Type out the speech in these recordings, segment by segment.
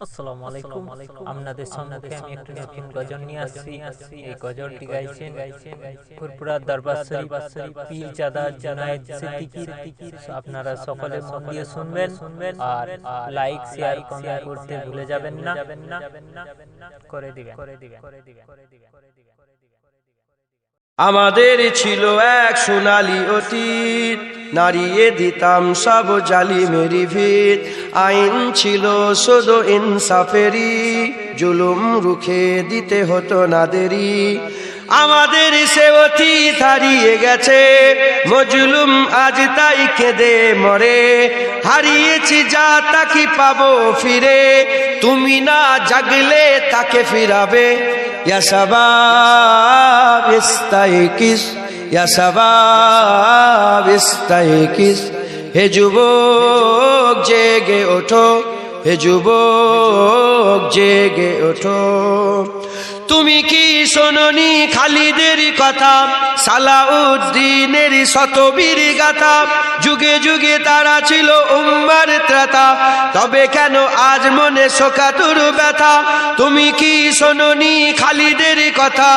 আসসালামু আলাইকুম। আপনাদের সম্মুখে আমি একটি নতুন গজল নিয়ে আসছি। এই গজলটি গাইছেন ফুরফুরা দরবার শরীফ পীরজাদা জুনায়েদ সিদ্দিকী। আপনারা সকলে মন দিয়ে শুনবেন আর লাইক শেয়ার কমেন্ট করতে ভুলে যাবেন না, করে দিবেন। আমাদের ছিল এক সোনালী অতীত, নাড়িয়ে দিতাম সব জালিমেরি ভিত। আইন ছিল শুধু ইনসাফেরি, জুলুম রুখে দিতে হতো না দেরি। আমাদের সে অতীত হারিয়ে গেছে, মজলুম আজ তাই কেঁদে মরে। হারিয়েছি যা তাকে পাবো ফিরে, তুমি না জাগলে তাকে ফিরাবে। ইয়া শাবাব ইস্তাইকিস, ইয়া শাবাব ইস্তাইকিস। হে যুবক জেগে ওঠো, হে যুবক জেগে ওঠো। তুমি কি শোনোনি খালিদের কথা, সালাউদ্দিনের শতবীর গাথা। যুগে যুগে তারা ছিল উম্মার ত্রাতা, তবে কেন আজ মনে শোকাতুর ব্যথা। তুমি কি শোনোনি খালিদের কথা,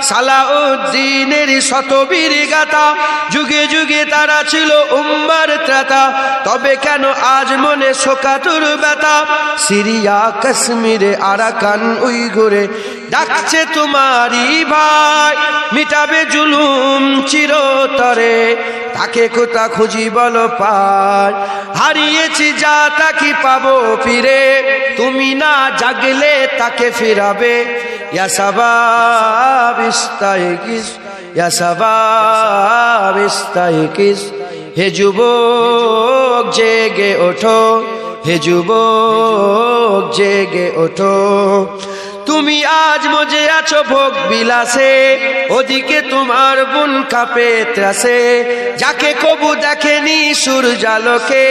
সালাউদ্দিনের শতবীর গাথা। যুগে যুগে তারা ছিল উম্মার ত্রাতা, তবে কেন আজ মনে শোকাতুর ব্যথা। সিরিয়া কাশ্মীরে আরাকান উইঘুরে ডাকছে তোমারই ভাই, মিটাবে জুলুম চিরতরে। তাকে কোথা খুঁজি বলো পাই, হারিয়েছি যা তাকে পাবো ফিরে। তুমি না জাগলে তাকে ফিরাবে। ইয়া শাবাব ইস্তাইকিস, ইয়া শাবাব ইস্তাইকিস। হে যুবক জেগে ওঠো, হে যুবক জেগে ওঠো। তুমি আজ মজে আছো ভোগ বিলাসে, ওদিকে তোমার বোন কাঁপে ত্রাসে। যাকে কবু দেখেনি সূর্যালোকে,